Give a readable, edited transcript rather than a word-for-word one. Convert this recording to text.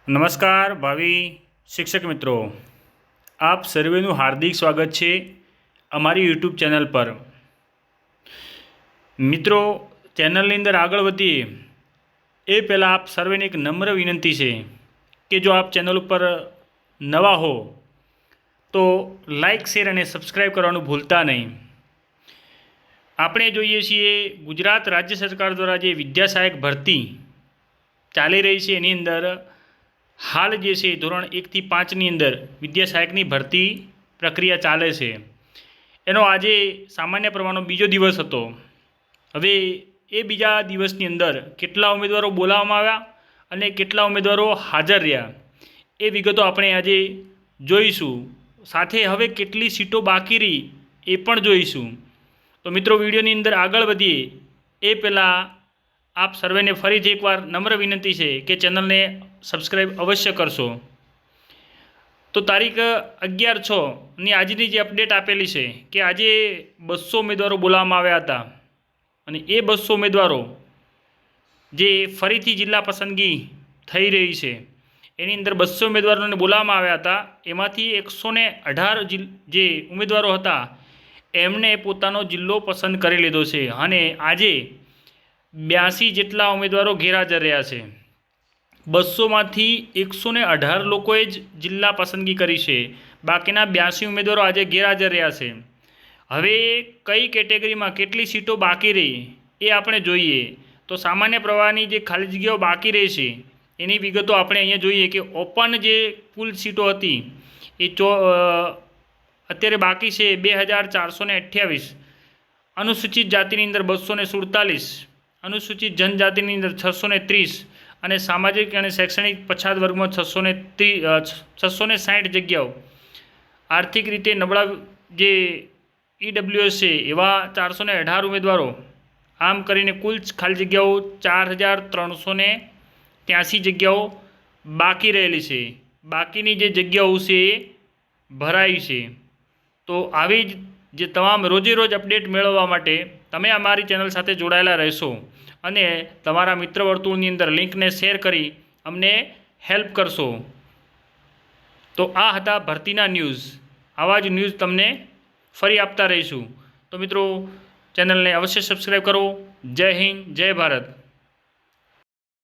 નમસ્કાર ભાવિ શિક્ષક મિત્રો, આપ સર્વેનું હાર્દિક સ્વાગત છે અમારી યુટ્યુબ ચેનલ પર। મિત્રો, ચેનલની અંદર આગળ વધીએ એ પહેલાં આપ સર્વેને એક નમ્ર વિનંતી છે કે જો આપ ચેનલ ઉપર નવા હો તો લાઇક, શેર અને સબસ્ક્રાઈબ કરવાનું ભૂલતા નહીં। આપણે જોઈએ છીએ ગુજરાત રાજ્ય સરકાર દ્વારા જે વિદ્યા સહાયક ભરતી ચાલી રહી છે એની અંદર હાલ જે છે ધોરણ 1 થી 5ની અંદર વિદ્યા સહાયકની ભરતી પ્રક્રિયા ચાલે છે। એનો આજે સામાન્ય પ્રવાહનો બીજો દિવસ હતો। હવે એ બીજા દિવસની અંદર કેટલા ઉમેદવારો બોલાવવામાં આવ્યા અને કેટલા ઉમેદવારો હાજર રહ્યા એ વિગતો આપણે આજે જોઈશું। સાથે હવે કેટલી સીટો બાકી રહી એ પણ જોઈશું। તો મિત્રો, વિડીયોની અંદર આગળ વધીએ એ પહેલાં આપ સર્વેને ફરીથી એકવાર નમ્ર વિનંતી છે કે ચેનલને સબસ્ક્રાઈબ અવશ્ય કરશો। તો તારીખ 11/6ની આજની જે અપડેટ આપેલી છે કે આજે 200 ઉમેદવારો બોલાવવામાં આવ્યા હતા અને એ 200 ઉમેદવારો જે ફરીથી જિલ્લા પસંદગી થઈ રહી છે એની અંદર 200 ઉમેદવારોને બોલાવવામાં આવ્યા હતા। એમાંથી 118 જે ઉમેદવારો હતા એમણે પોતાનો જિલ્લો પસંદ કરી લીધો છે અને આજે 82 જેટલા ઉમેદવારો ગેરહાજર રહ્યા છે। 200માંથી 118 લોકોએ જ જિલ્લા પસંદગી કરી છે, બાકીના 82 ઉમેદવારો આજે ગેરહાજર રહ્યા છે। હવે કઈ કેટેગરીમાં કેટલી સીટો બાકી રહી એ આપણે જોઈએ તો સામાન્ય પ્રવાહની જે ખાલી જગ્યાઓ બાકી રહી છે એની વિગતો આપણે અહીંયા જોઈએ કે ઓપન જે કુલ સીટો હતી એ અત્યારે બાકી છે 2428। અનુસૂચિત જાતિની અંદર 247, અનુસૂચિત જનજાતિની અંદર 630 અને સામાજિક અને શૈક્ષણિક પછાત વર્ગમાં 660 જગ્યાઓ, આર્થિક રીતે નબળા જે EWS છે એવા 418 ઉમેદવારો, આમ કરીને કુલ ખાલી જગ્યાઓ 4383 જગ્યાઓ બાકી રહેલી છે। બાકીની જે જગ્યાઓ છે એ ભરાઈ છે। તો આવી જ તમામ રોજે રોજ અપડેટ મેળવવા માટે તમે અમારી ચેનલ સાથે જોડાયેલા રહેશો અને તમારા મિત્ર વર્તુળની અંદર લિંકને શેર કરી અમને હેલ્પ કરશો। તો આ હતા ભરતીના ન્યૂઝ। આવા જ ન્યૂઝ તમને ફરી આપતા રહીશું। તો મિત્રો, ચેનલને અવશ્ય સબસ્ક્રાઈબ કરો। જય હિન્દ, જય ભારત।